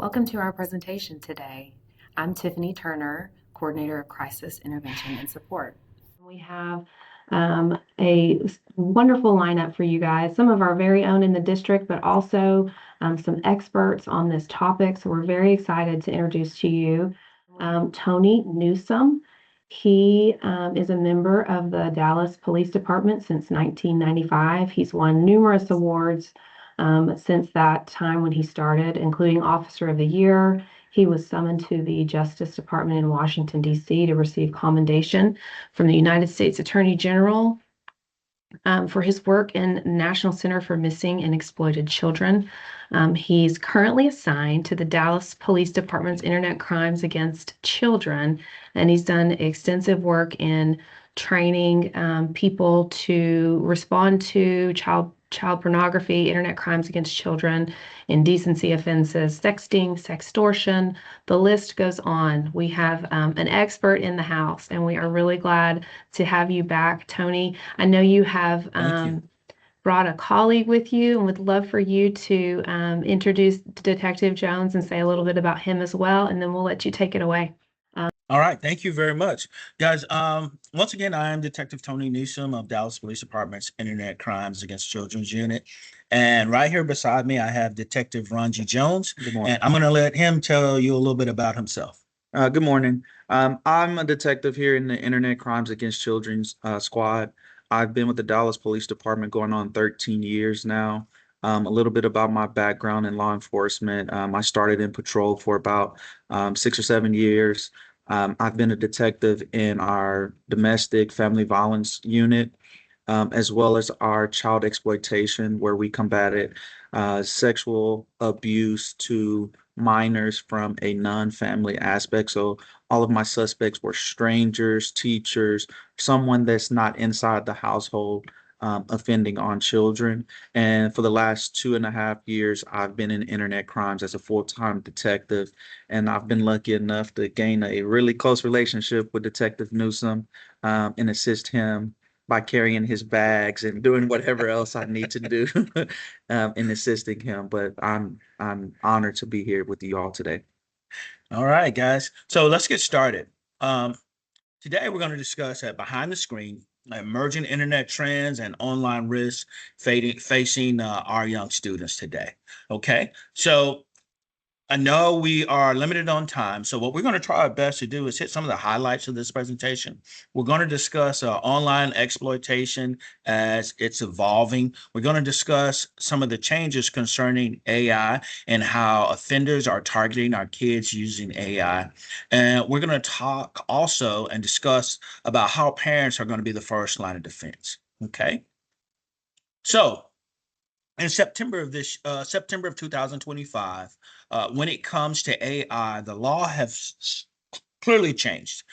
Welcome to our presentation today. I'm Tiffany Turner, Coordinator of Crisis Intervention and Support. We have a wonderful lineup for you guys, some of our very own in the district, but also some experts on this topic. So we're very excited to introduce to you Tony Newsome. He is a member of the Dallas Police Department since 1995. He's won numerous awards since that time when he started, including Officer of the Year. He was summoned to the Justice Department in Washington, D.C. to receive commendation from the United States Attorney General for his work in National Center for Missing and Exploited Children. He's currently assigned to the Dallas Police Department's Internet Crimes Against Children, and he's done extensive work in training people to respond to child pornography, internet crimes against children, indecency offenses, sexting, sextortion. The list goes on. We have an expert in the house, and we are really glad to have you back, Tony. I know you have brought a colleague with you, and would love for you to introduce Detective Jones and say a little bit about him as well, and then we'll let you take it away. All right, thank you very much, guys. Once again, I am Detective Tony Newsome of Dallas Police Department's Internet Crimes Against Children's Unit, and right here beside me, I have Detective Ronji Jones. Good morning. And I'm going to let him tell you a little bit about himself. Good morning. I'm a detective here in the Internet Crimes Against Children's squad. I've been with the Dallas Police Department going on 13 years now. A little bit about my background in law enforcement. I started in patrol for about 6 or 7 years. I've been a detective in our domestic family violence unit, as well as our child exploitation, where we combated sexual abuse to minors from a non-family aspect. So all of my suspects were strangers, teachers, someone that's not inside the household, offending on children. And for the last 2.5 years, I've been in internet crimes as a full-time detective, and I've been lucky enough to gain a really close relationship with Detective Newsome, and assist him by carrying his bags and doing whatever else I need to do in assisting him. But I'm honored to be here with you all today. All right, guys. So let's get started. Today we're going to discuss behind the screen emerging internet trends and online risks facing our young students today. Okay, so I know we are limited on time, so what we're going to try our best to do is hit some of the highlights of this presentation. We're going to discuss online exploitation as it's evolving. We're going to discuss some of the changes concerning AI and how offenders are targeting our kids using AI. And we're going to talk also and discuss about how parents are going to be the first line of defense. Okay, so in September of 2025, when it comes to AI, the law has clearly changed.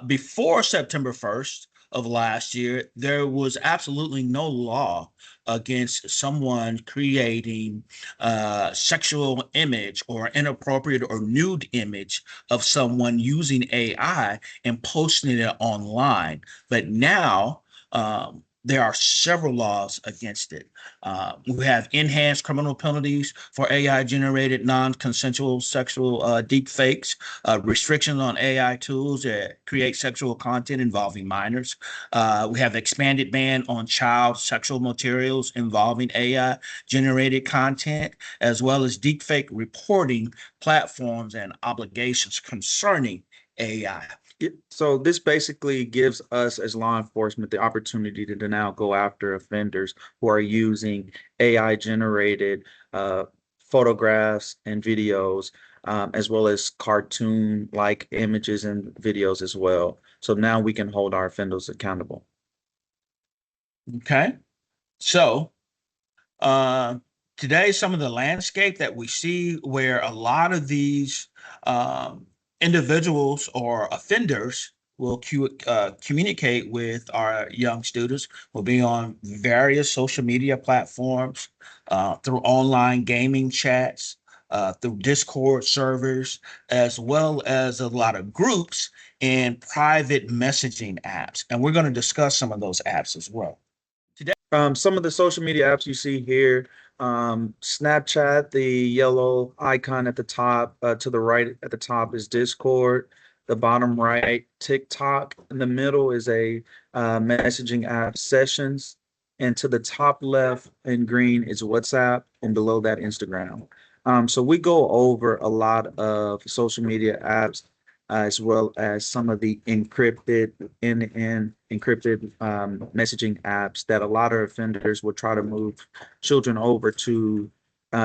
Before September 1st of last year, there was absolutely no law against someone creating a sexual image or inappropriate or nude image of someone using AI and posting it online. But now, there are several laws against it. We have enhanced criminal penalties for AI-generated non-consensual sexual deep fakes, restrictions on AI tools that create sexual content involving minors. We have expanded ban on child sexual materials involving AI-generated content, as well as deep fake reporting platforms and obligations concerning AI. So this basically gives us as law enforcement the opportunity to now go after offenders who are using AI-generated photographs and videos, as well as cartoon-like images and videos as well. So now we can hold our offenders accountable. Okay, so today, some of the landscape that we see where a lot of these individuals or offenders will communicate with our young students will be on various social media platforms, through online gaming chats, through Discord servers, as well as a lot of groups and private messaging apps. And we're going to discuss some of those apps as well. Some of the social media apps you see here Snapchat, the yellow icon at the top, to the right at the top is Discord. The bottom right, TikTok. In the middle is a messaging app, Sessions. And to the top left in green is WhatsApp, and below that, Instagram. So we go over a lot of social media apps, as well as some of the encrypted end-to-end encrypted messaging apps that a lot of offenders will try to move children over to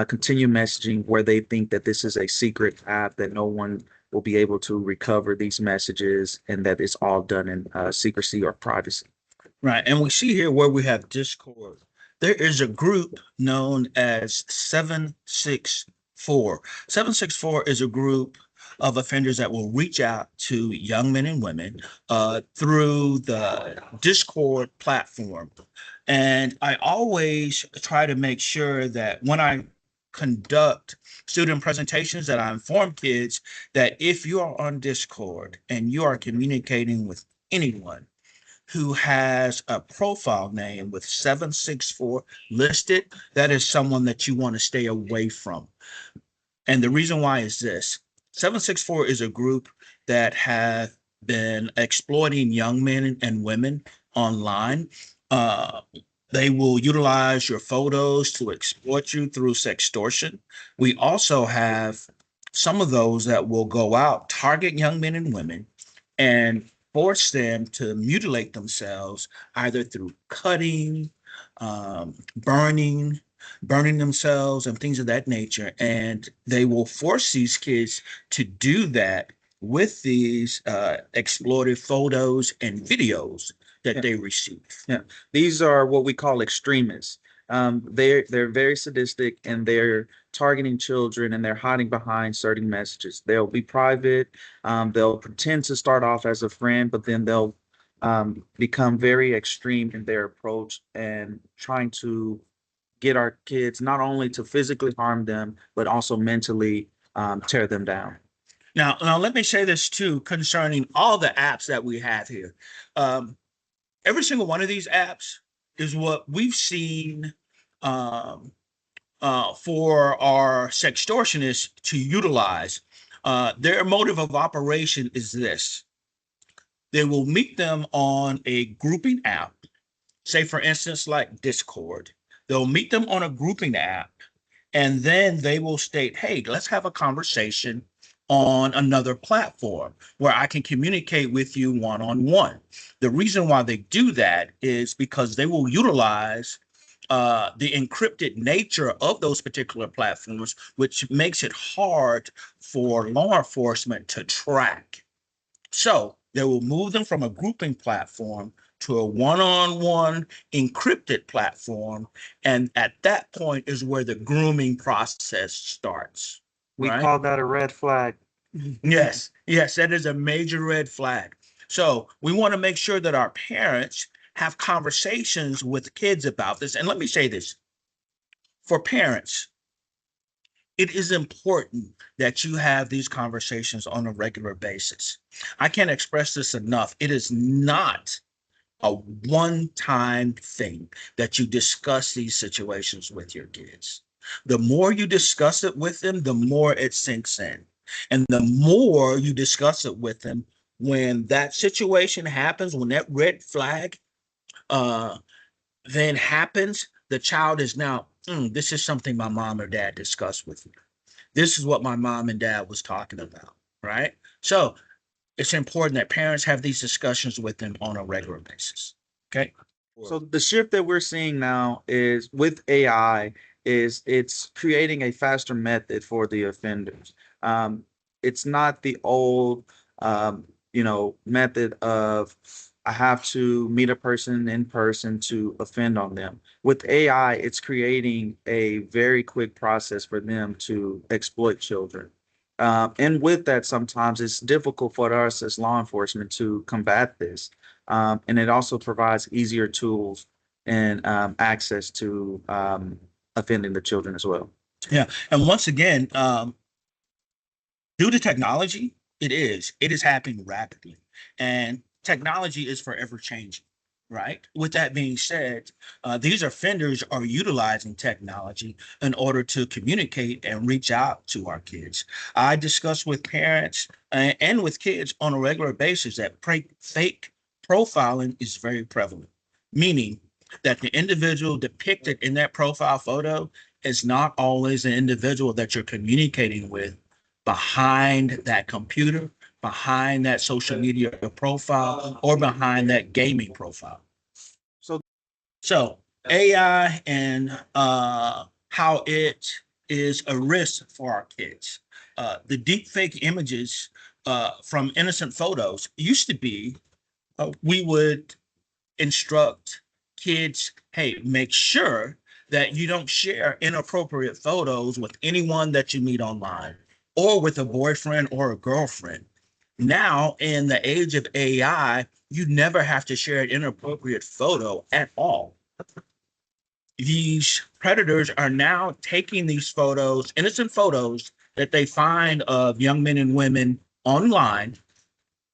continue messaging where they think that this is a secret app that no one will be able to recover these messages and that it's all done in secrecy or privacy. Right. And we see here where we have Discord. There is a group known as 764. 764 is a group of offenders that will reach out to young men and women through the Discord platform. And I always try to make sure that when I conduct student presentations that I inform kids that if you are on Discord and you are communicating with anyone who has a profile name with 764 listed, that is someone that you want to stay away from. And the reason why is this: 764 is a group that have been exploiting young men and women online. Uh, they will utilize your photos to exploit you through sextortion. We also have some of those that will go out, target young men and women, and force them to mutilate themselves either through cutting, burning, burning themselves, and things of that nature. And they will force these kids to do that with these exploitive photos and videos that Yeah. they receive. Yeah, these are what we call extremists. They're very sadistic and they're targeting children and they're hiding behind certain messages. They'll be private. They'll pretend to start off as a friend, but then they'll become very extreme in their approach and trying to get our kids not only to physically harm them, but also mentally tear them down. Now, let me say this too concerning all the apps that we have here. Um, every single one of these apps is what we've seen um, for our sextortionists to utilize. Their motive of operation is this: they will meet them on a grouping app, say, for instance, like Discord. They'll meet them on a grouping app, and then they will state, hey, let's have a conversation on another platform where I can communicate with you one on one. The reason why they do that is because they will utilize the encrypted nature of those particular platforms, which makes it hard for law enforcement to track. So they will move them from a grouping platform to a one-on-one encrypted platform. And at that point is where the grooming process starts, We right? call that a red flag. Yes, yes, that is a major red flag. So we want to make sure that our parents have conversations with kids about this. And let me say this: for parents, it is important that you have these conversations on a regular basis. I can't express this enough. It is not a one-time thing that you discuss these situations with your kids. The more you discuss it with them, the more it sinks in. And the more you discuss it with them, when that situation happens, when that red flag uh, then happens, the child is now, this is something my mom or dad discussed with me. This is what my mom and dad was talking about, right? So it's important that parents have these discussions with them on a regular basis. Okay. So the shift that we're seeing now is with AI is it's creating a faster method for the offenders. It's not the old, method of I have to meet a person in person to offend on them. With AI, it's creating a very quick process for them to exploit children. And with that, sometimes it's difficult for us as law enforcement to combat this. And it also provides easier tools and access to offending the children as well. Yeah. And once again, due to technology, it is happening rapidly. And technology is forever changing, right? With that being said, these offenders are utilizing technology in order to communicate and reach out to our kids. I discuss with parents and with kids on a regular basis that fake profiling is very prevalent, meaning that the individual depicted in that profile photo is not always the individual that you're communicating with behind that computer, behind that social media profile, or behind that gaming profile. So, So AI and how it is a risk for our kids. The deep fake images from innocent photos used to be we would instruct kids, hey, make sure that you don't share inappropriate photos with anyone that you meet online or with a boyfriend or a girlfriend. Now, in the age of AI, you never have to share an inappropriate photo at all. These predators are now taking these photos, innocent photos that they find of young men and women online,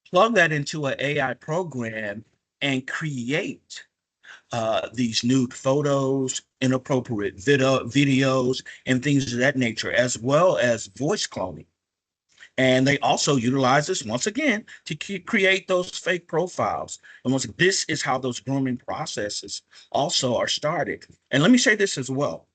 plug that into an AI program, and create these nude photos, inappropriate videos, and things of that nature, as well as voice cloning. And they also utilize this once again to create those fake profiles. And once this is how those grooming processes also are started. And let me say this as well.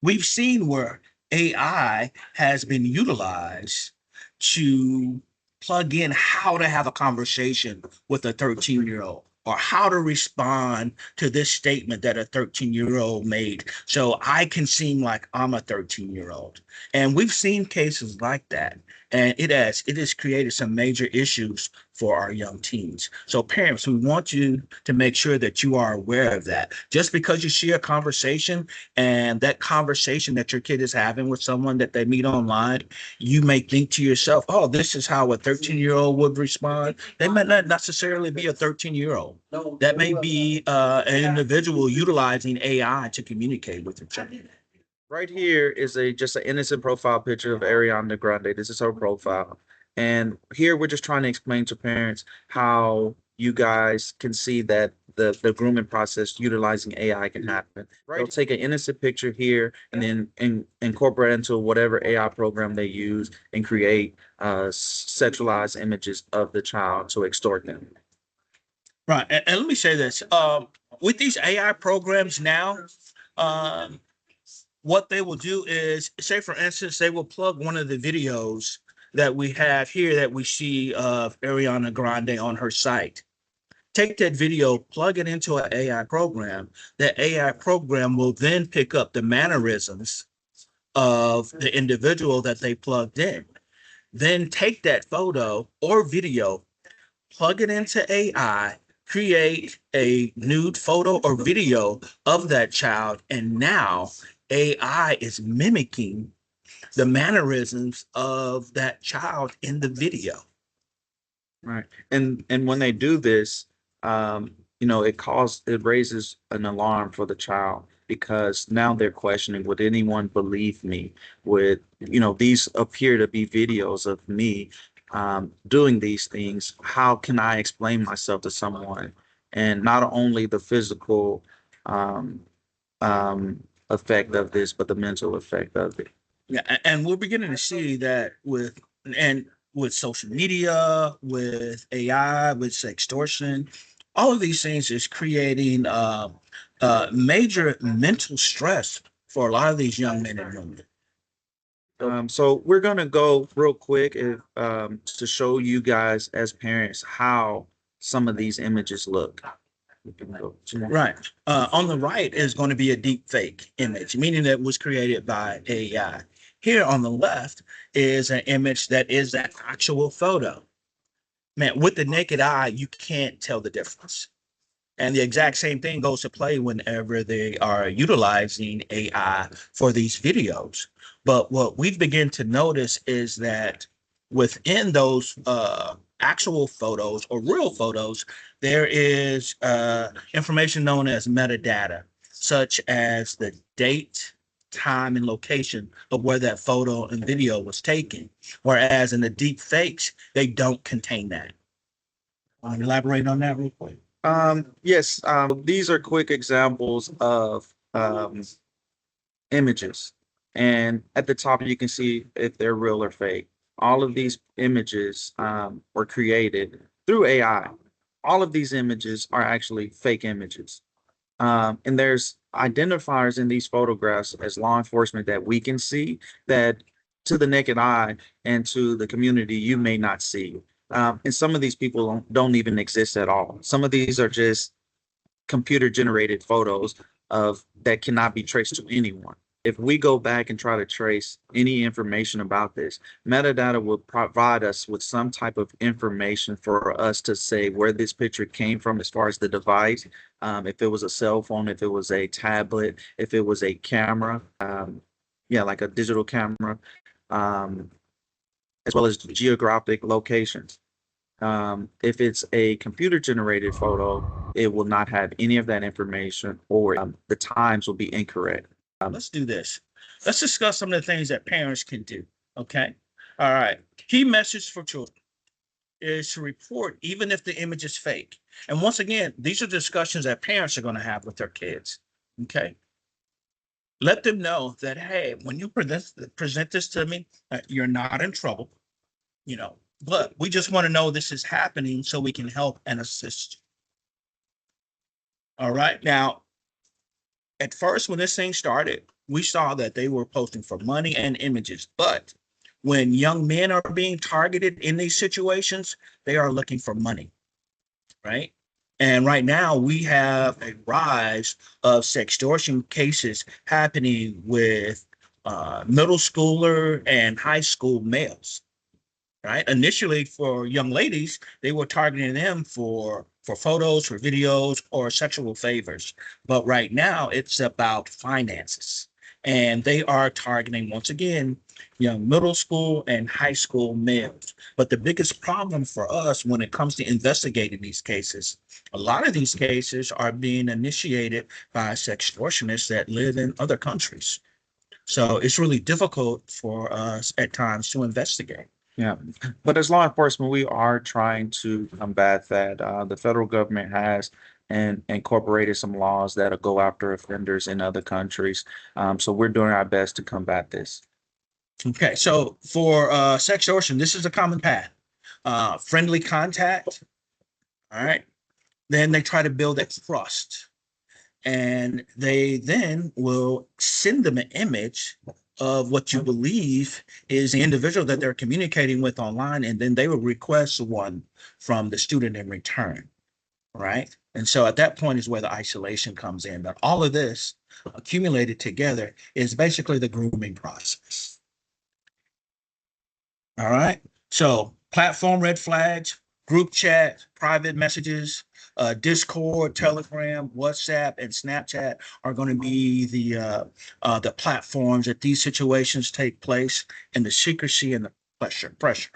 We've seen where AI has been utilized to plug in how to have a conversation with a 13-year-old or how to respond to this statement that a 13-year-old made. So I can seem like I'm a 13-year-old. And we've seen cases like that. And it has created some major issues for our young teens. So parents, we want you to make sure that you are aware of that. Just because you see a conversation and that conversation that your kid is having with someone that they meet online, you may think to yourself, oh, this is how a 13-year-old would respond. They might not necessarily be a 13-year-old. That may be an individual utilizing AI to communicate with each other. right here is just an innocent profile picture of Ariana Grande. This is her profile. And here we're just trying to explain to parents how you guys can see that the grooming process utilizing AI can happen. They'll take an innocent picture here and then incorporate it into whatever AI program they use and create sexualized images of the child to extort them. Right. And let me say this. With these AI programs now, um, what they will do is, say, for instance, they will plug one of the videos that we have here that we see of Ariana Grande on her site. Take that video, plug it into an AI program. That AI program will then pick up the mannerisms of the individual that they plugged in. Then take that photo or video, plug it into AI, create a nude photo or video of that child, and now AI is mimicking the mannerisms of that child in the video. Right. And when they do this, it raises an alarm for the child because now they're questioning, would anyone believe me? These appear to be videos of me doing these things. How can I explain myself to someone? And not only the physical um, effect of this, but the mental effect of it. Yeah, and we're beginning to see that with social media, with AI, with extortion, all of these things is creating major mental stress for a lot of these young men and women. So we're gonna go real quick to show you guys as parents how some of these images look. Right. On the right is going to be a deep fake image, meaning that it was created by AI. Here on the left is an image that is an actual photo. Man, with the naked eye, you can't tell the difference. And the exact same thing goes to play whenever they are utilizing AI for these videos. But what we've begun to notice is that within those actual photos or real photos, there is information known as metadata, such as the date, time, and location of where that photo and video was taken. Whereas in the deep fakes, they don't contain that. Want to elaborate on that real quick? Yes, these are quick examples of images. And at the top, you can see if they're real or fake. All of these images were created through AI. All of these images are actually fake images. And there's identifiers in these photographs as law enforcement that we can see that to the naked eye and to the community you may not see. And some of these people don't even exist at all. Some of these are just computer generated photos of that cannot be traced to anyone. If we go back and try to trace any information about this, metadata will provide us with some type of information for us to say where this picture came from as far as the device, if it was a cell phone, if it was a tablet, if it was a camera, yeah, like a digital camera, um, as well as geographic locations. If it's a computer generated photo, it will not have any of that information or the times will be incorrect. Let's do this. Let's discuss some of the things that parents can do. Okay. All right. Key message for children is to report even if the image is fake. And once again, these are discussions that parents are going to have with their kids. Okay. Let them know that, hey, when you present this to me, you're not in trouble, but we just want to know this is happening so we can help and assist you. All right. Now, at first, when this thing started, we saw that they were posting for money and images. But when young men are being targeted in these situations, they are looking for money, right? And right now, we have a rise of sextortion cases happening with middle schooler and high school males, right? Initially, for young ladies, they were targeting them for photos, for videos, or sexual favors. But right now, it's about finances, and they are targeting once again young middle school and high school males. But the biggest problem for us when it comes to investigating these cases, a lot of these cases are being initiated by sextortionists that live in other countries. So it's really difficult for us at times to investigate. Yeah, but as law enforcement, we are trying to combat that. The federal government has and incorporated some laws that'll go after offenders in other countries. So we're doing our best to combat this. Okay, so for sextortion, this is a common path. Friendly contact, all right. Then they try to build a trust, and they then will send them an image of what you believe is the individual that they're communicating with online, and then they will request one from the student in return, right? And so at that point is where the isolation comes in. But all of this accumulated together is basically the grooming process. All right. So platform red flags, group chat, private messages, Discord, Telegram, WhatsApp, and Snapchat are going to be the platforms that these situations take place, and the secrecy and the pressure.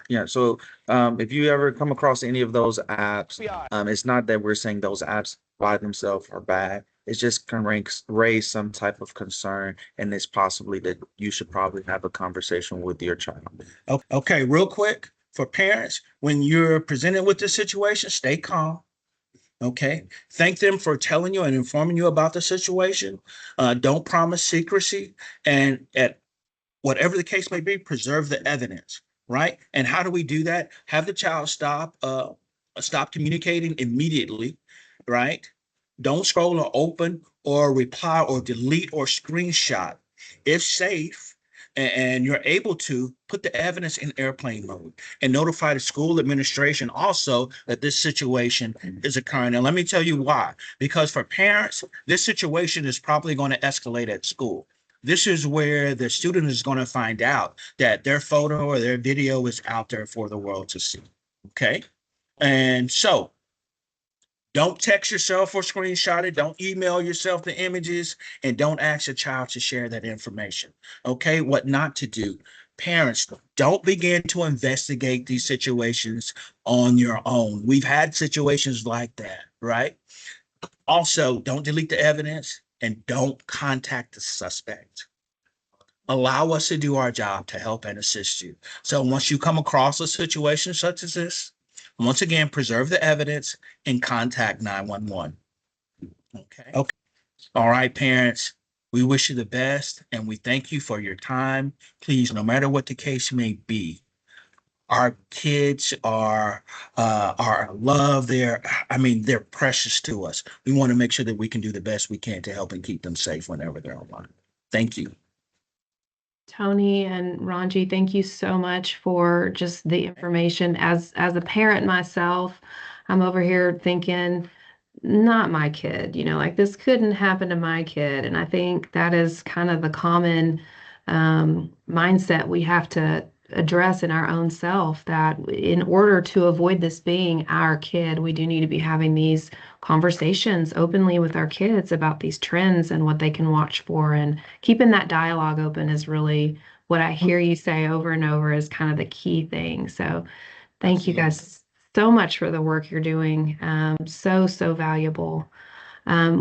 Yeah, so if you ever come across any of those apps, it's not that we're saying those apps by themselves are bad. It's just can raise some type of concern, and it's possibly that you should probably have a conversation with your child. Okay, real quick for parents, when you're presented with this situation, stay calm. Okay. Thank them for telling you and informing you about the situation. Don't promise secrecy. And at whatever the case may be, preserve the evidence, right? And how do we do that? Have the child stop communicating immediately, right? Don't scroll or open or reply or delete or screenshot. If safe and you're able to, put the evidence in airplane mode and notify the school administration also that this situation is occurring. And let me tell you why. Because for parents, this situation is probably going to escalate at school. This is where the student is going to find out that their photo or their video is out there for the world to see. Okay. And so don't text yourself or screenshot it. Don't email yourself the images, and don't ask your child to share that information. Okay. What not to do. Parents, don't begin to investigate these situations on your own. We've had situations like that, right? Also, don't delete the evidence and don't contact the suspect. Allow us to do our job to help and assist you. So once you come across a situation such as this, Once again, preserve the evidence and contact 911. Okay. Okay. All right, parents, we wish you the best and we thank you for your time. Please, no matter what the case may be, our kids are loved. They're precious to us. We want to make sure that we can do the best we can to help and keep them safe whenever they're online. Thank you. Tony and Ranji, thank you so much for just the information. As a parent myself, I'm over here thinking, not my kid, like this couldn't happen to my kid. And I think that is kind of the common mindset we have to address in our own self, that in order to avoid this being our kid, we do need to be having these conversations openly with our kids about these trends and what they can watch for. And keeping that dialogue open is really what I hear you say over and over is kind of the key thing. So thank you guys so much for the work you're doing. So valuable.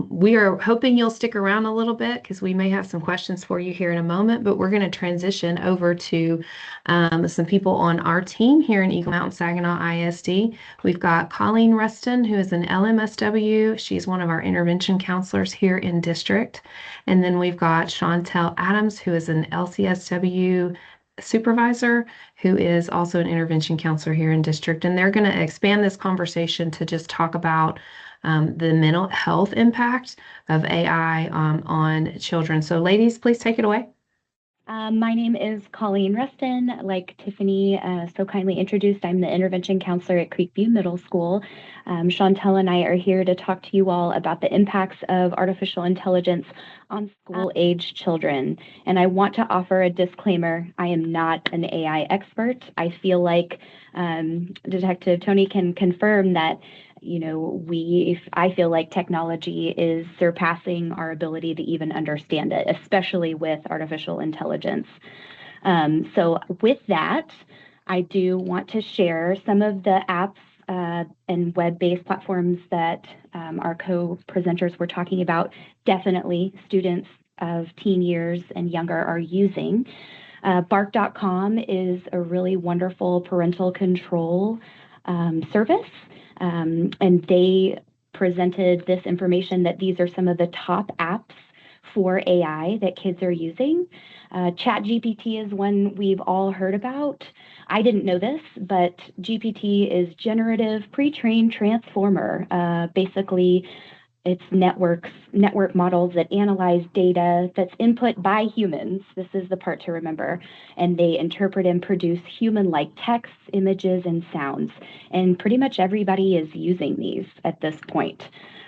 We are hoping you'll stick around a little bit because we may have some questions for you here in a moment, but we're going to transition over to some people on our team here in Eagle Mountain-Saginaw ISD. We've got Colleen Ruston, who is an LMSW. She's one of our intervention counselors here in district. And then we've got Chantel Adams, who is an LCSW supervisor, who is also an intervention counselor here in district. And they're going to expand this conversation to just talk about the mental health impact of AI on children. So ladies, please take it away. My name is Colleen Ruston. Like Tiffany so kindly introduced, I'm the intervention counselor at Creekview Middle School. Chantel and I are here to talk to you all about the impacts of artificial intelligence on school-age children. And I want to offer a disclaimer. I am not an AI expert. I feel like Detective Tony can confirm that I feel like technology is surpassing our ability to even understand it, especially with artificial intelligence. So with that, I do want to share some of the apps and web-based platforms that our co-presenters were talking about. Definitely students of teen years and younger are using. Bark.com is a really wonderful parental control service. And they presented this information that these are some of the top apps for AI that kids are using. ChatGPT is one we've all heard about. I didn't know this, but GPT is generative pre-trained transformer. Basically, it's network models that analyze data that's input by humans. This is the part to remember. And they interpret and produce human-like texts, images, and sounds. And pretty much everybody is using these at this point.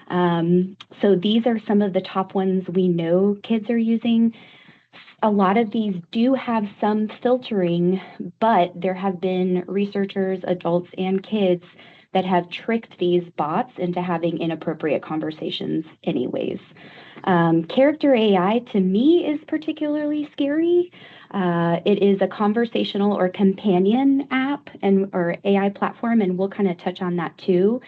So these are some of the top ones we know kids are using. A lot of these do have some filtering, but there have been researchers, adults, and kids that have tricked these bots into having inappropriate conversations anyways. Character AI to me is particularly scary. It is a conversational or companion app or AI platform, and we'll kind of touch on that too,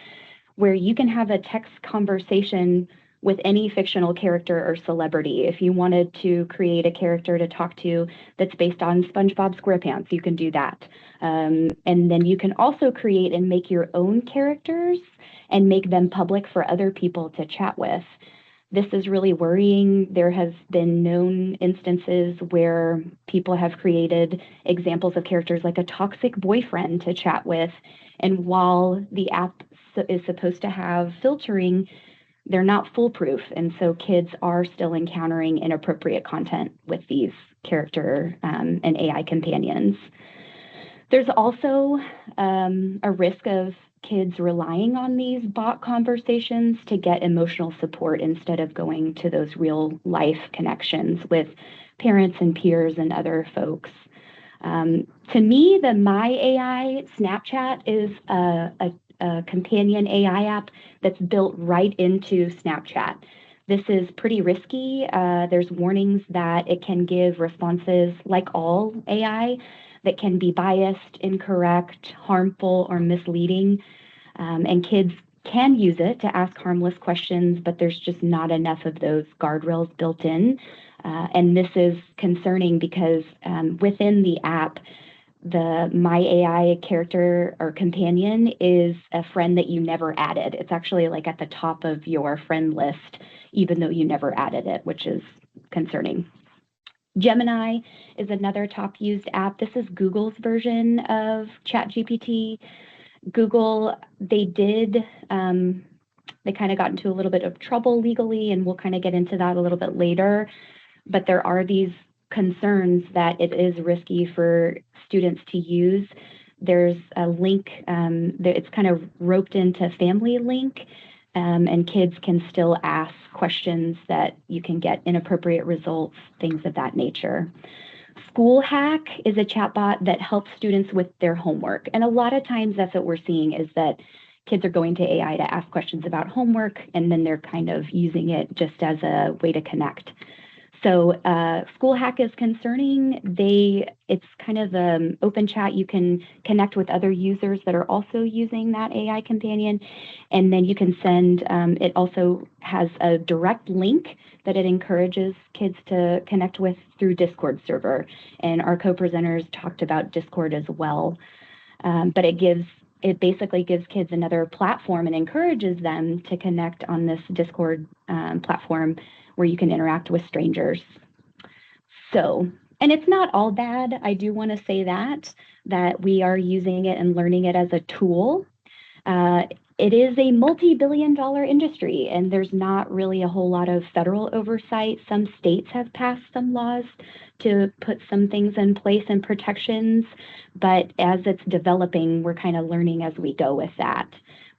where you can have a text conversation with any fictional character or celebrity. If you wanted to create a character to talk to that's based on SpongeBob SquarePants, you can do that. And then you can also create and make your own characters and make them public for other people to chat with. This is really worrying. There has been known instances where people have created examples of characters like a toxic boyfriend to chat with. And while the app is supposed to have filtering, they're not foolproof. And so kids are still encountering inappropriate content with these character and AI companions. There's also a risk of kids relying on these bot conversations to get emotional support instead of going to those real life connections with parents and peers and other folks. To me, the My AI Snapchat is a companion AI app that's built right into Snapchat. This is pretty risky. There's warnings that it can give responses, like all AI, that can be biased, incorrect, harmful, or misleading. And kids can use it to ask harmless questions, but there's just not enough of those guardrails built in. And this is concerning because within the app, The My AI character or companion is a friend that you never added. It's actually like at the top of your friend list, even though you never added it, which is concerning. Gemini is another top used app. This is Google's version of ChatGPT. Google, they kind of got into a little bit of trouble legally, and we'll kind of get into that a little bit later. But there are these concerns that it is risky for students to use. There's a link, it's kind of roped into Family Link, and kids can still ask questions that you can get inappropriate results, things of that nature. School Hack is a chatbot that helps students with their homework. And a lot of times that's what we're seeing is that kids are going to AI to ask questions about homework, and then they're kind of using it just as a way to connect. So School Hack is concerning. It's kind of an open chat. You can connect with other users that are also using that AI companion. And then you can send, it also has a direct link that it encourages kids to connect with through Discord server. And our co-presenters talked about Discord as well. But it basically gives kids another platform and encourages them to connect on this Discord platform where you can interact with strangers. So, and it's not all bad. I do want to say that we are using it and learning it as a tool. It is a multi-billion-dollar industry, and there's not really a whole lot of federal oversight. Some states have passed some laws to put some things in place and protections, but as it's developing, we're kind of learning as we go with that.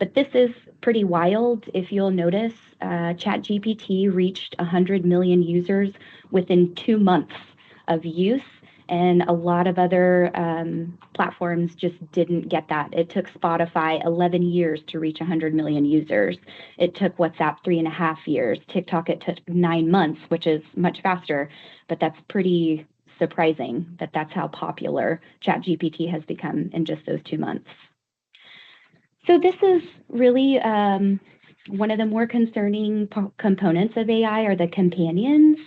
But this is pretty wild. If you'll notice, ChatGPT reached 100 million users within 2 months of use, and a lot of other platforms just didn't get that. It took Spotify 11 years to reach 100 million users. It took WhatsApp 3.5 years. TikTok, it took 9 months, which is much faster, but that's pretty surprising that that's how popular ChatGPT has become in just those 2 months. So this is really one of the more concerning components of AI are the companions.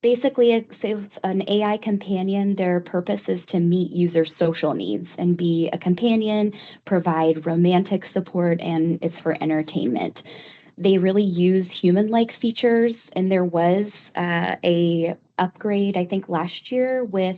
Basically, it's an AI companion. Their purpose is to meet user social needs and be a companion, provide romantic support, and it's for entertainment. They really use human-like features, and there was a upgrade, I think, last year with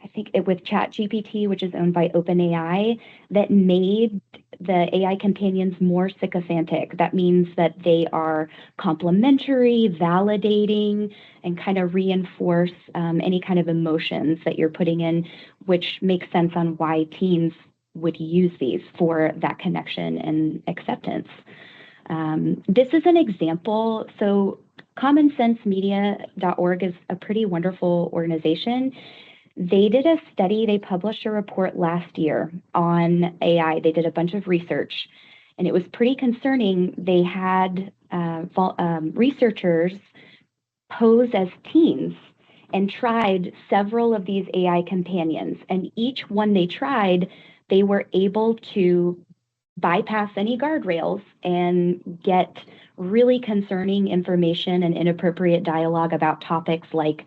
ChatGPT, which is owned by OpenAI, that made the AI companions more sycophantic. That means that they are complimentary, validating, and kind of reinforce any kind of emotions that you're putting in, which makes sense on why teens would use these for that connection and acceptance. This is an example. So commonsensemedia.org is a pretty wonderful organization. They did a study, they published a report last year on AI. They did a bunch of research, and it was pretty concerning. They had researchers pose as teens and tried several of these AI companions. And each one they tried, they were able to bypass any guardrails and get really concerning information and inappropriate dialogue about topics like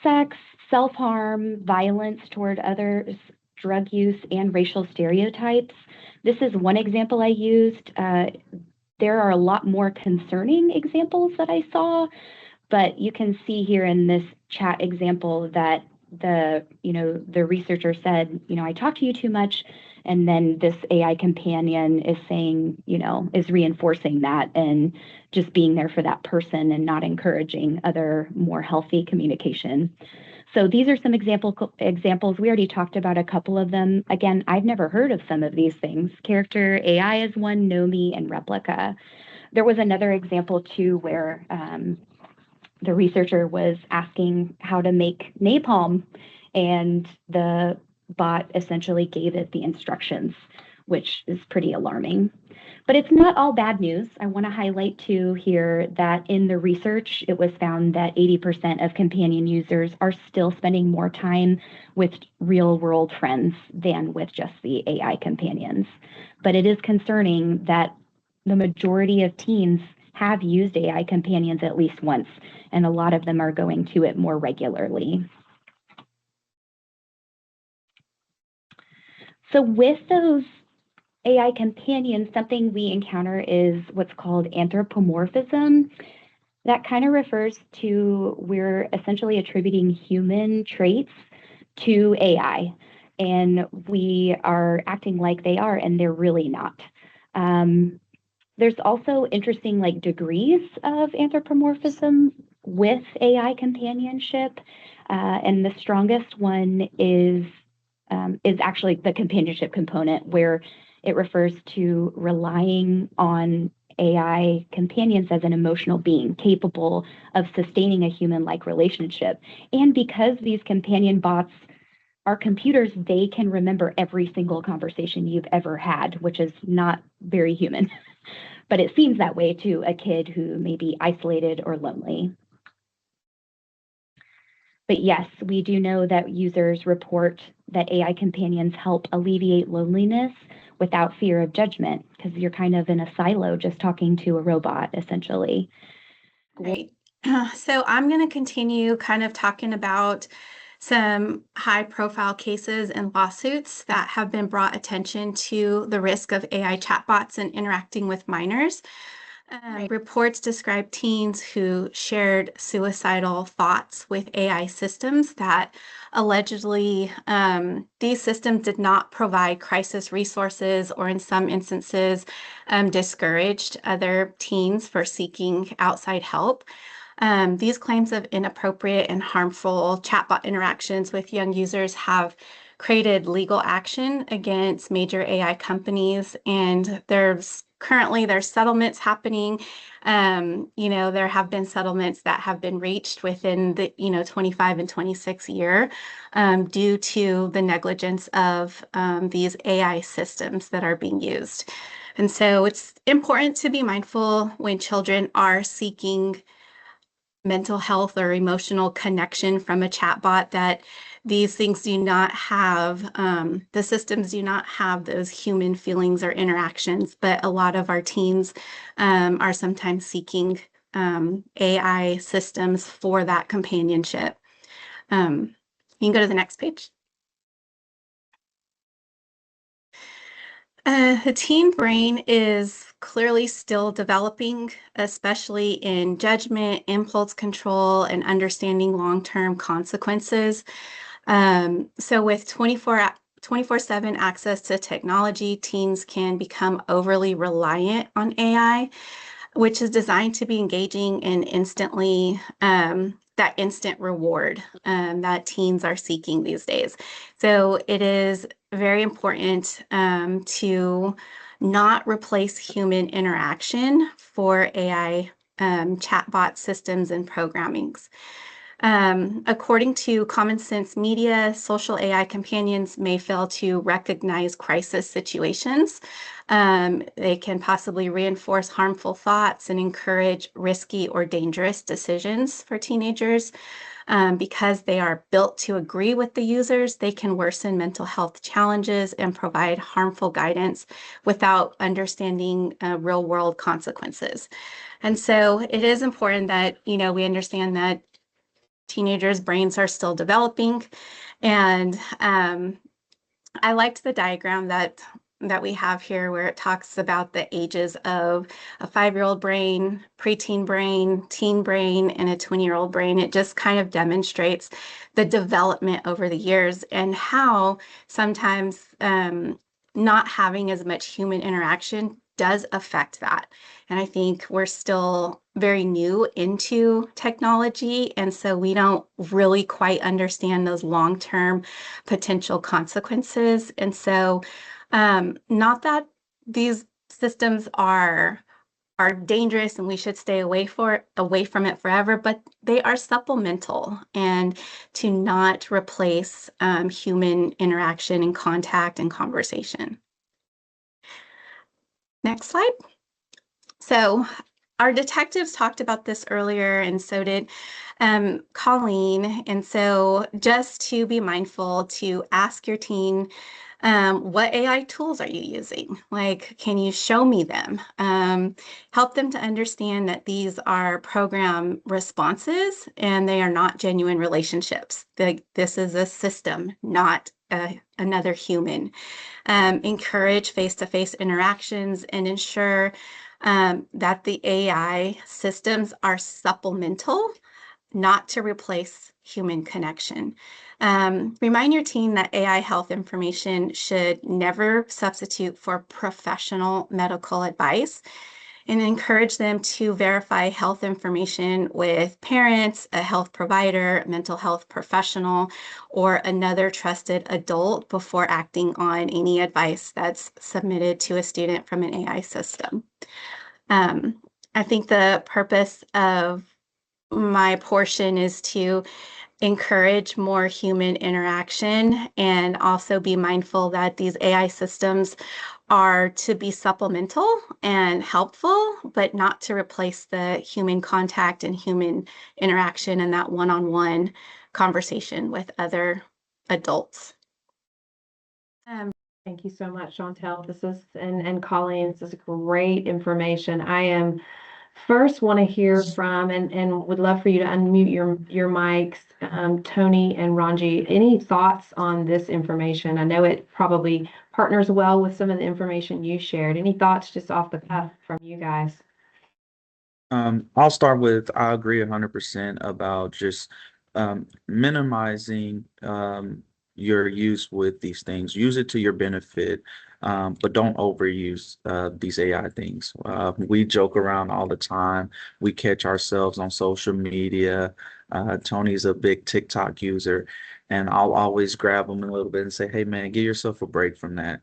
sex, self-harm, violence toward others, drug use, and racial stereotypes. This is one example I used. There are a lot more concerning examples that I saw, but you can see here in this chat example that the researcher said, I talk to you too much. And then this AI companion is saying, is reinforcing that and just being there for that person and not encouraging other more healthy communication. So these are some examples. We already talked about a couple of them. Again, I've never heard of some of these things. Character AI is one, Nomi, and Replica. There was another example too where the researcher was asking how to make napalm, and the bot essentially gave it the instructions, which is pretty alarming. But it's not all bad news. I want to highlight too here that in the research, it was found that 80% of companion users are still spending more time with real world friends than with just the AI companions. But it is concerning that the majority of teens have used AI companions at least once, and a lot of them are going to it more regularly. So with those AI companions, something we encounter is what's called anthropomorphism. That kind of refers to we're essentially attributing human traits to AI, and we are acting like they are, and they're really not. There's also interesting like degrees of anthropomorphism with AI companionship, and the strongest one is actually the companionship component, where it refers to relying on AI companions as an emotional being capable of sustaining a human-like relationship. And because these companion bots are computers, they can remember every single conversation you've ever had, which is not very human. But it seems that way to a kid who may be isolated or lonely. But yes, we do know that users report that AI companions help alleviate loneliness without fear of judgment, because you're kind of in a silo just talking to a robot, essentially. Great. So I'm going to continue kind of talking about some high-profile cases and lawsuits that have been brought attention to the risk of AI chatbots and interacting with minors. Reports describe teens who shared suicidal thoughts with AI systems that allegedly these systems did not provide crisis resources, or in some instances discouraged other teens for seeking outside help. These claims of inappropriate and harmful chatbot interactions with young users have created legal action against major AI companies, and there's settlements happening. There have been settlements that have been reached within the 25 and 26 year due to the negligence of these AI systems that are being used. And so it's important to be mindful when children are seeking mental health or emotional connection from a chatbot, that these things do not have, the systems do not have those human feelings or interactions, but a lot of our teens are sometimes seeking AI systems for that companionship. You can go to the next page. The teen brain is clearly still developing, especially in judgment, impulse control, and understanding long-term consequences. So with 24/7 access to technology, teens can become overly reliant on AI, which is designed to be engaging and instantly that instant reward that teens are seeking these days. So it is very important to not replace human interaction for AI chatbot systems and programmings. According to Common Sense Media, social AI companions may fail to recognize crisis situations. They can possibly reinforce harmful thoughts and encourage risky or dangerous decisions for teenagers. Because they are built to agree with the users, they can worsen mental health challenges and provide harmful guidance without understanding real-world consequences. And so it is important that we understand that teenagers' brains are still developing. And I liked the diagram that we have here, where it talks about the ages of a 5-year-old brain, preteen brain, teen brain, and a 20-year-old brain. It just kind of demonstrates the development over the years, and how sometimes not having as much human interaction does affect that. And I think we're still very new into technology, and so we don't really quite understand those long-term potential consequences. And so not that these systems are dangerous and we should stay away from it forever, but they are supplemental, and to not replace human interaction and contact and conversation. Next slide. So our detectives talked about this earlier, and so did Colleen. And so just to be mindful to ask your teen, what AI tools are you using? Like, can you show me them? Help them to understand that these are program responses and they are not genuine relationships. This is a system, not another human. Encourage face-to-face interactions and ensure that the AI systems are supplemental, not to replace human connection. Remind your teen that AI health information should never substitute for professional medical advice, and encourage them to verify health information with parents, a health provider, mental health professional, or another trusted adult before acting on any advice that's submitted to a student from an AI system. I think the purpose of my portion is to encourage more human interaction and also be mindful that these AI systems are to be supplemental and helpful, but not to replace the human contact and human interaction and that one-on-one conversation with other adults. Thank you so much, Chantel. This is and Colleen, this is great information. I am first want to hear from and would love for you to unmute your mics, Tony and Ranji. Any thoughts on this information? I know it probably partners well with some of the information you shared. Any thoughts just off the cuff from you guys? I'll start with, I agree 100% about just minimizing your use with these things. Use it to your benefit, but don't overuse these AI things. We joke around all the time. We catch ourselves on social media. Tony's a big TikTok user, and I'll always grab him a little bit and say, "Hey, man, give yourself a break from that."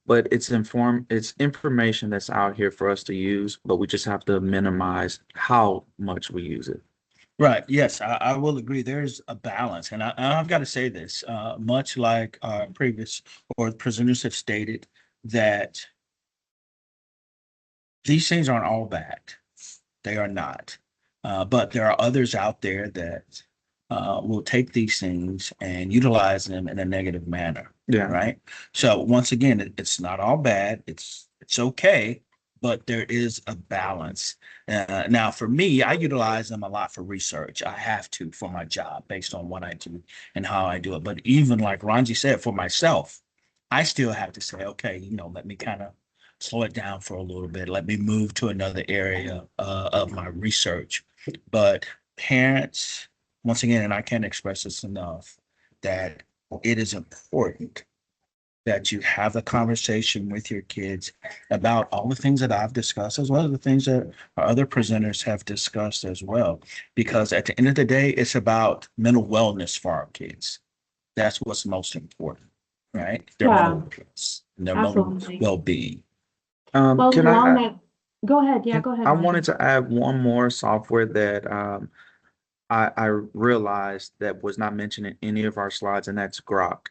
But it's information that's out here for us to use, but we just have to minimize how much we use it. Right. Yes, I will agree. There's a balance. And I've got to say this, much like our previous or presenters have stated, that these things aren't all bad. They are not. But there are others out there that will take these things and utilize them in a negative manner. Yeah. Right. So once again, it's not all bad. It's okay, but there is a balance. Now, for me, I utilize them a lot for research. I have to for my job based on what I do and how I do it. But even like Ranji said, for myself, I still have to say, okay, let me kind of slow it down for a little bit. Let me move to another area of my research. But parents, once again, and I can't express this enough, that it is important that you have a conversation with your kids about all the things that I've discussed, as well as the things that our other presenters have discussed as well. Because at the end of the day, it's about mental wellness for our kids. That's what's most important, right? Their mental wellness and their mental Absolutely. well-being. Well, Can along I, that, go ahead. Yeah, go ahead, I Ranji. wanted to add one more software that I realized that was not mentioned in any of our slides, and that's Grok.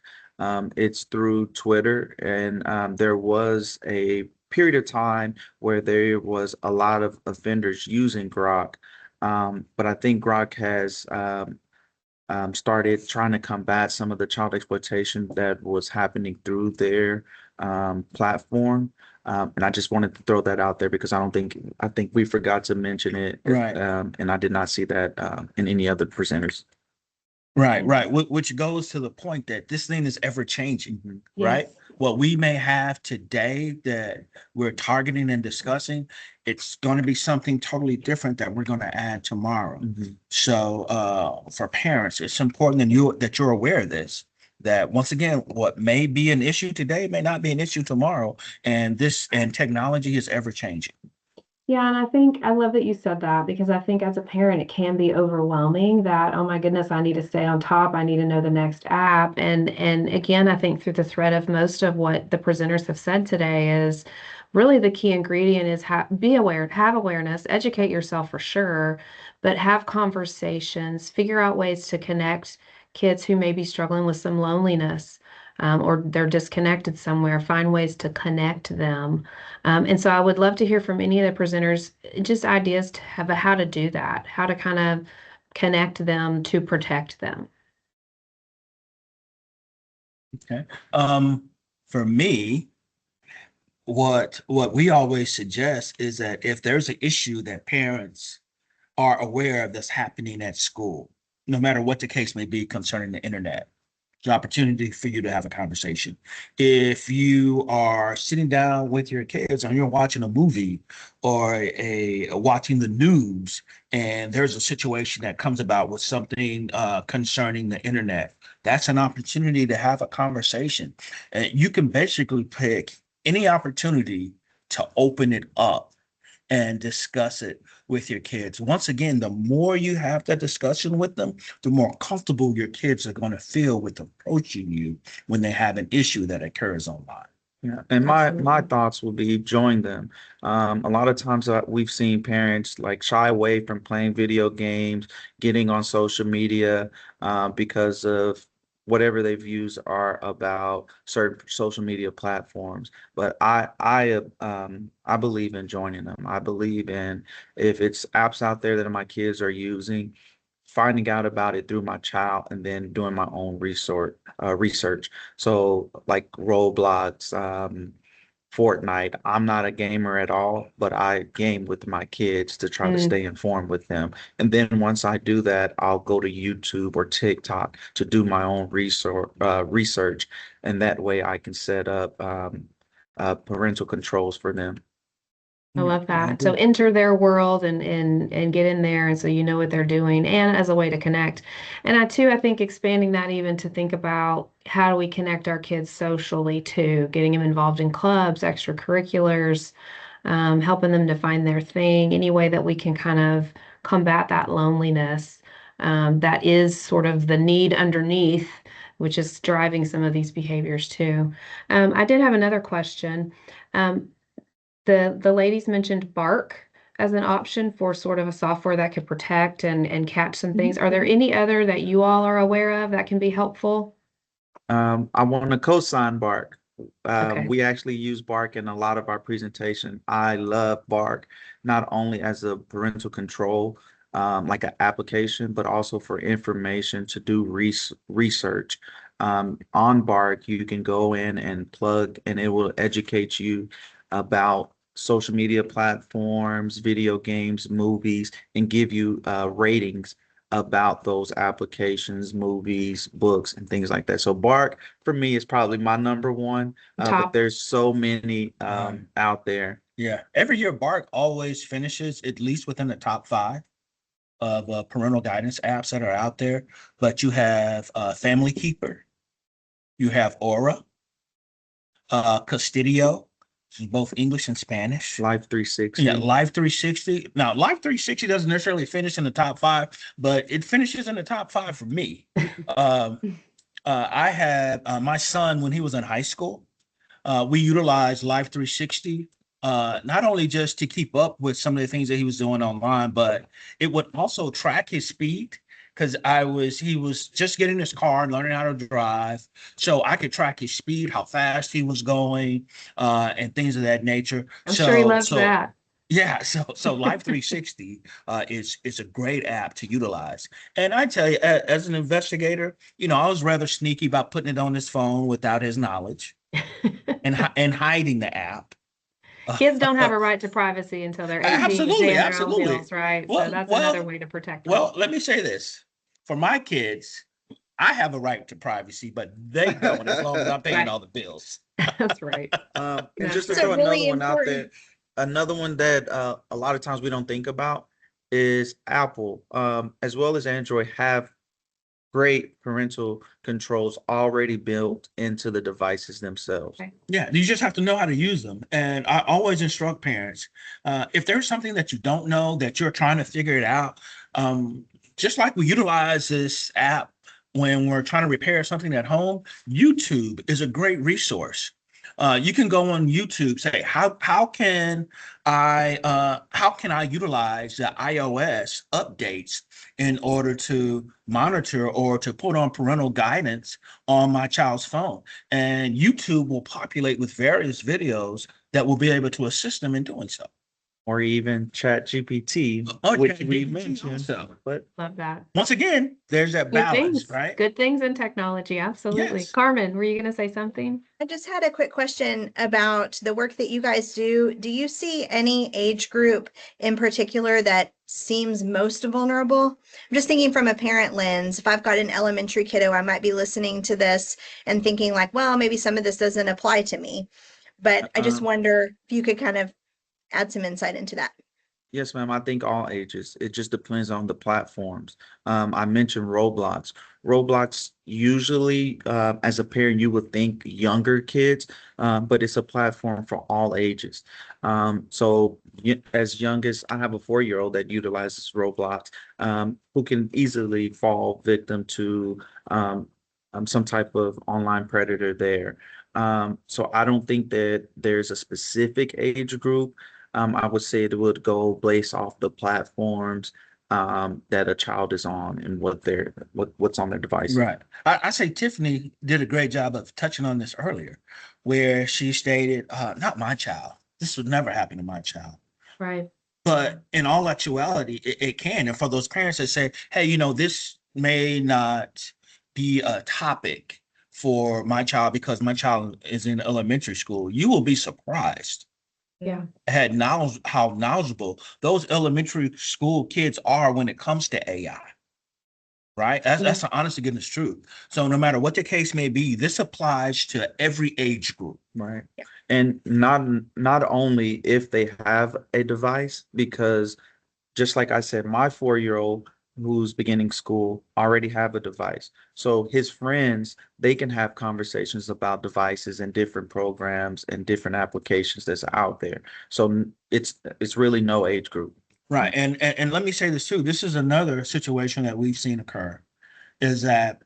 It's through Twitter, and there was a period of time where there was a lot of offenders using Grok. But I think Grok has started trying to combat some of the child exploitation that was happening through their platform. And I just wanted to throw that out there because I think we forgot to mention it. Right. And I did not see that in any other presenters. Right, right. Which goes to the point that this thing is ever changing, right? Yes. What we may have today that we're targeting and discussing, it's going to be something totally different that we're going to add tomorrow. So for parents, it's important that you're aware of this, that once again, what may be an issue today may not be an issue tomorrow. And technology is ever changing. Yeah, and I think I love that you said that because I think as a parent, it can be overwhelming that, oh my goodness, I need to stay on top. I need to know the next app. And again, I think through the thread of most of what the presenters have said today is really the key ingredient is be aware, have awareness, educate yourself for sure, but have conversations, figure out ways to connect kids who may be struggling with some loneliness. or they're disconnected somewhere, find ways to connect them. And so I would love to hear from any of the presenters, just ideas to have how to do that, how to kind of connect them to protect them. Okay. For me, what we always suggest is that if there's an issue that parents are aware of that's happening at school, no matter what the case may be concerning the internet, the opportunity for you to have a conversation. If you are sitting down with your kids and you're watching a movie or watching the news, and there's a situation that comes about with something concerning the internet, that's an opportunity to have a conversation. And you can basically pick any opportunity to open it up and discuss it with your kids. Once again, the more you have that discussion with them, the more comfortable your kids are going to feel with approaching you when they have an issue that occurs online. Yeah, and my Absolutely. thoughts will be join them. A lot of times we've seen parents like shy away from playing video games, getting on social media, because of whatever their views are about certain social media platforms. But I believe in joining them. I believe in, if it's apps out there that my kids are using, finding out about it through my child and then doing my own research. So like Roblox, Fortnite. I'm not a gamer at all, but I game with my kids to try to Mm, stay informed with them. And then once I do that, I'll go to YouTube or TikTok to do my own research, and that way I can set up parental controls for them. I Yeah, love I that. So agree. enter their world and get in there, and so you know what they're doing, and as a way to connect. And I think expanding that even to think about how do we connect our kids socially too, getting them involved in clubs, extracurriculars, helping them to find their thing, any way that we can kind of combat that loneliness, that is sort of the need underneath, which is driving some of these behaviors too. I did have another question. Um, the ladies mentioned Bark as an option for sort of a software that could protect and catch some things. Are there any other that you all are aware of that can be helpful? I want to co-sign Bark. Okay. We actually use Bark in a lot of our presentation. I love Bark, not only as a parental control, like an application, but also for information to do research. On Bark, you can go in and plug, and it will educate you about social media platforms, video games, movies, and give you ratings about those applications, movies, books, and things like that. So Bark for me is probably my number one, but Top. there's so many Right. out there. Yeah. Every year, Bark always finishes at least within the top five of parental guidance apps that are out there. But you have Family Keeper, you have Aura, Custodio, which is both English and Spanish. Life Yeah, 360. Live 360. Now, Live 360 doesn't necessarily finish in the top five, but it finishes in the top five for me. Um, I had my son when he was in high school. We utilized Live 360 not only just to keep up with some of the things that he was doing online, but it would also track his speed because he was just getting his car and learning how to drive. So I could track his speed, how fast he was going, and things of that nature. I'm sure he loves So that. yeah, so Live 360 is a great app to utilize. And I tell you, as an investigator, I was rather sneaky about putting it on his phone without his knowledge and hiding the app. Kids don't have a right to privacy until they're 18 Absolutely, paying their own absolutely. bills, right? So Well, that's another well, way to protect them. well, let me say this. For my kids, I have a right to privacy, but they don't as long as I'm paying Right. all the bills. That's right. And just That's to right. throw So another really one out there, important. another one that a lot of times we don't think about is Apple, as well as Android, have great parental controls already built into the devices themselves. Okay. Yeah, you just have to know how to use them. And I always instruct parents, if there's something that you don't know that you're trying to figure it out, just like we utilize this app when we're trying to repair something at home, YouTube is a great resource. You can go on YouTube, say how can I utilize the iOS updates in order to monitor or to put on parental guidance on my child's phone, and YouTube will populate with various videos that will be able to assist them in doing so. Or even Chat GPT, Or which we ChatGPT mentioned. also. But Love that. Once again, there's that Good balance, things. right? Good things in technology. Absolutely. Yes. Carmen, were you going to say something? I just had a quick question about the work that you guys do. Do you see any age group in particular that seems most vulnerable? I'm just thinking from a parent lens. If I've got an elementary kiddo, I might be listening to this and thinking like, well, maybe some of this doesn't apply to me. But I just wonder if you could kind of add some insight into that. Yes, ma'am. I think all ages. It just depends on the platforms. I mentioned Roblox. Roblox usually, as a parent, you would think younger kids, but it's a platform for all ages. So as young as I have a 4-year-old that utilizes Roblox, who can easily fall victim to some type of online predator there. So I don't think that there's a specific age group. I would say it would go based off the platforms that a child is on and what's on their device. Right. I say Tiffany did a great job of touching on this earlier, where she stated, not my child. This would never happen to my child. Right. But in all actuality, it can. And for those parents that say, hey, this may not be a topic for my child because my child is in elementary school, you will be surprised Yeah. had knowledge how knowledgeable those elementary school kids are when it comes to AI. Right? That's the honest to goodness truth. So no matter what the case may be, this applies to every age group. Right. And not only if they have a device, because just like I said, my 4-year-old who's beginning school already have a device. So his friends, they can have conversations about devices and different programs and different applications that's out there. So it's really no age group. Right. And let me say this too. This is another situation that we've seen occur, is that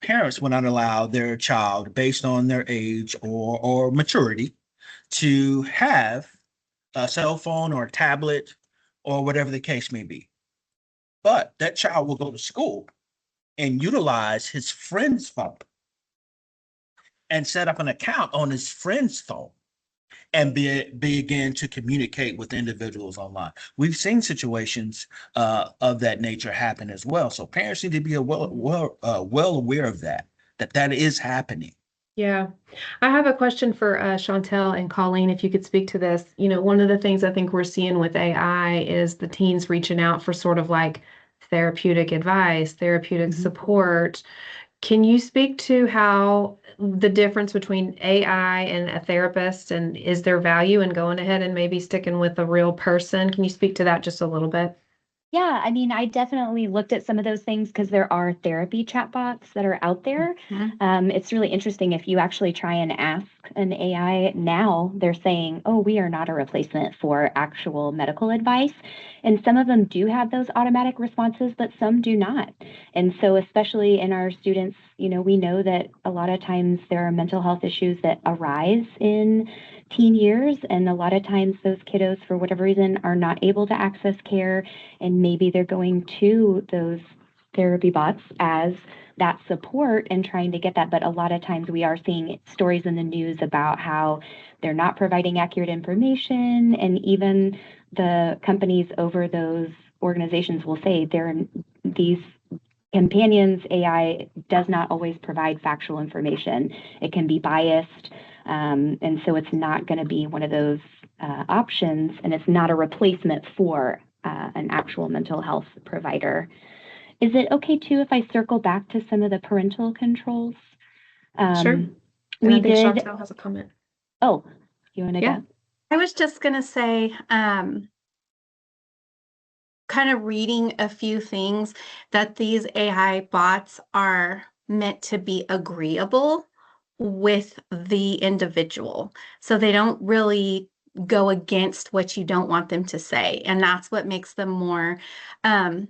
parents will not allow their child, based on their age or maturity, to have a cell phone or a tablet or whatever the case may be. But that child will go to school and utilize his friend's phone and set up an account on his friend's phone and begin to communicate with individuals online. We've seen situations of that nature happen as well. So parents need to be well aware of that is happening. Yeah. I have a question for Chantel and Colleen, if you could speak to this. One of the things I think we're seeing with AI is the teens reaching out for sort of like therapeutic advice, therapeutic support. Can you speak to how the difference between AI and a therapist, and is there value in going ahead and maybe sticking with a real person? Can you speak to that just a little bit? Yeah, I mean, I definitely looked at some of those things because there are therapy chatbots that are out there. It's really interesting if you actually try and ask an AI now, they're saying, oh, we are not a replacement for actual medical advice. And some of them do have those automatic responses, but some do not. And so, especially in our students, we know that a lot of times there are mental health issues that arise in teen years, and a lot of times those kiddos, for whatever reason, are not able to access care, and maybe they're going to those therapy bots as that support and trying to get that. But a lot of times we are seeing stories in the news about how they're not providing accurate information, and even the companies over those organizations will say these companions AI does not always provide factual information. It can be biased. And so it's not going to be one of those options, and it's not a replacement for an actual mental health provider. Is it okay too if I circle back to some of the parental controls? Sure. We I think did. Chantel has a comment. Oh, you want to Yeah. go? I was just going to say, kind of reading a few things, that these AI bots are meant to be agreeable with the individual. So they don't really go against what you don't want them to say. And that's what makes them more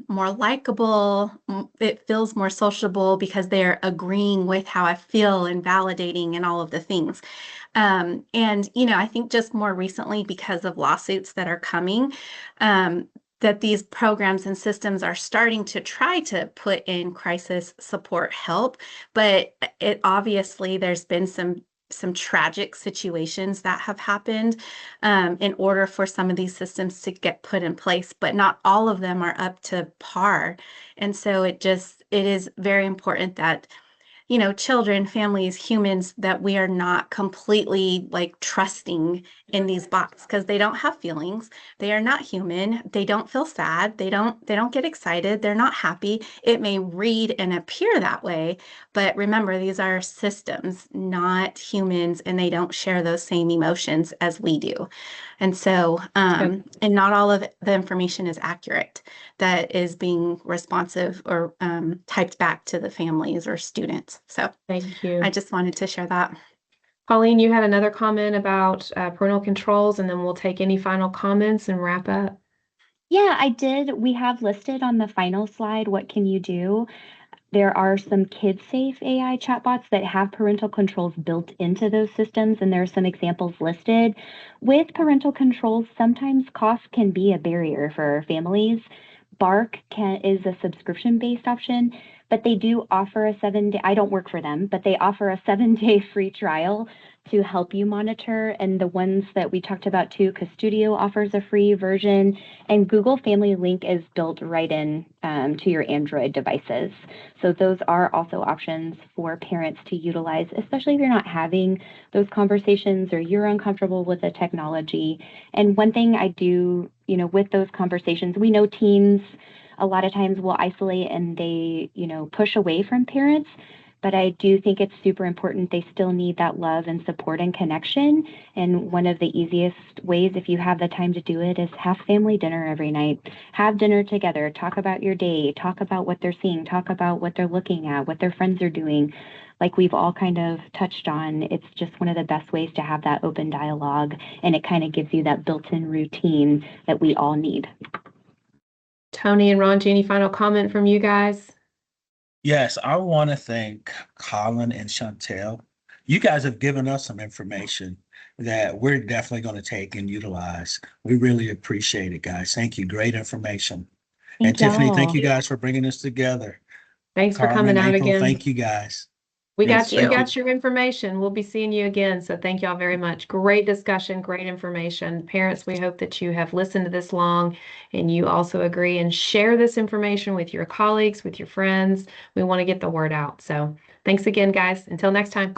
likable. It feels more sociable because they're agreeing with how I feel and validating and all of the things. And, I think just more recently, because of lawsuits that are coming, that these programs and systems are starting to try to put in crisis support help, but it obviously there's been some tragic situations that have happened in order for some of these systems to get put in place, but not all of them are up to par. And so it is very important that children, families, humans, that we are not completely like trusting in these bots, because they don't have feelings. They are not human. They don't feel sad. They don't get excited. They're not happy. It may read and appear that way, but remember, these are systems, not humans, and they don't share those same emotions as we do. And so, and not all of the information is accurate that is being responsive or typed back to the families or students. So Thank you. I just wanted to share that. Colleen, you had another comment about parental controls, and then we'll take any final comments and wrap up. Yeah, I did. We have listed on the final slide, what can you do? There are some kid-safe AI chatbots that have parental controls built into those systems, and there are some examples listed. With parental controls, sometimes cost can be a barrier for families. Bark is a subscription-based option, but they do offer a 7-day, I don't work for them, but they offer a 7-day free trial to help you monitor. And the ones that we talked about too, Custodio offers a free version, and Google Family Link is built right in to your Android devices. So those are also options for parents to utilize, especially if you're not having those conversations or you're uncomfortable with the technology. And one thing I do, with those conversations, we know teens a lot of times will isolate and they, push away from parents. But I do think it's super important. They still need that love and support and connection. And one of the easiest ways, if you have the time to do it, is have family dinner every night. Have dinner together. Talk about your day. Talk about what they're seeing. Talk about what they're looking at, what their friends are doing. Like we've all kind of touched on, it's just one of the best ways to have that open dialogue. And it kind of gives you that built-in routine that we all need. Tony and Ron, any final comment from you guys? Yes, I want to thank Colin and Chantel. You guys have given us some information that we're definitely going to take and utilize. We really appreciate it, guys. Thank you. Great information. And Tiffany, thank you guys for bringing us together. Thanks for Carmen, coming out April, again. thank you guys. We Yes, got your information. We'll be seeing you again. So thank y'all very much. Great discussion, great information. Parents, we hope that you have listened to this long and you also agree and share this information with your colleagues, with your friends. We want to get the word out. So thanks again, guys. Until next time.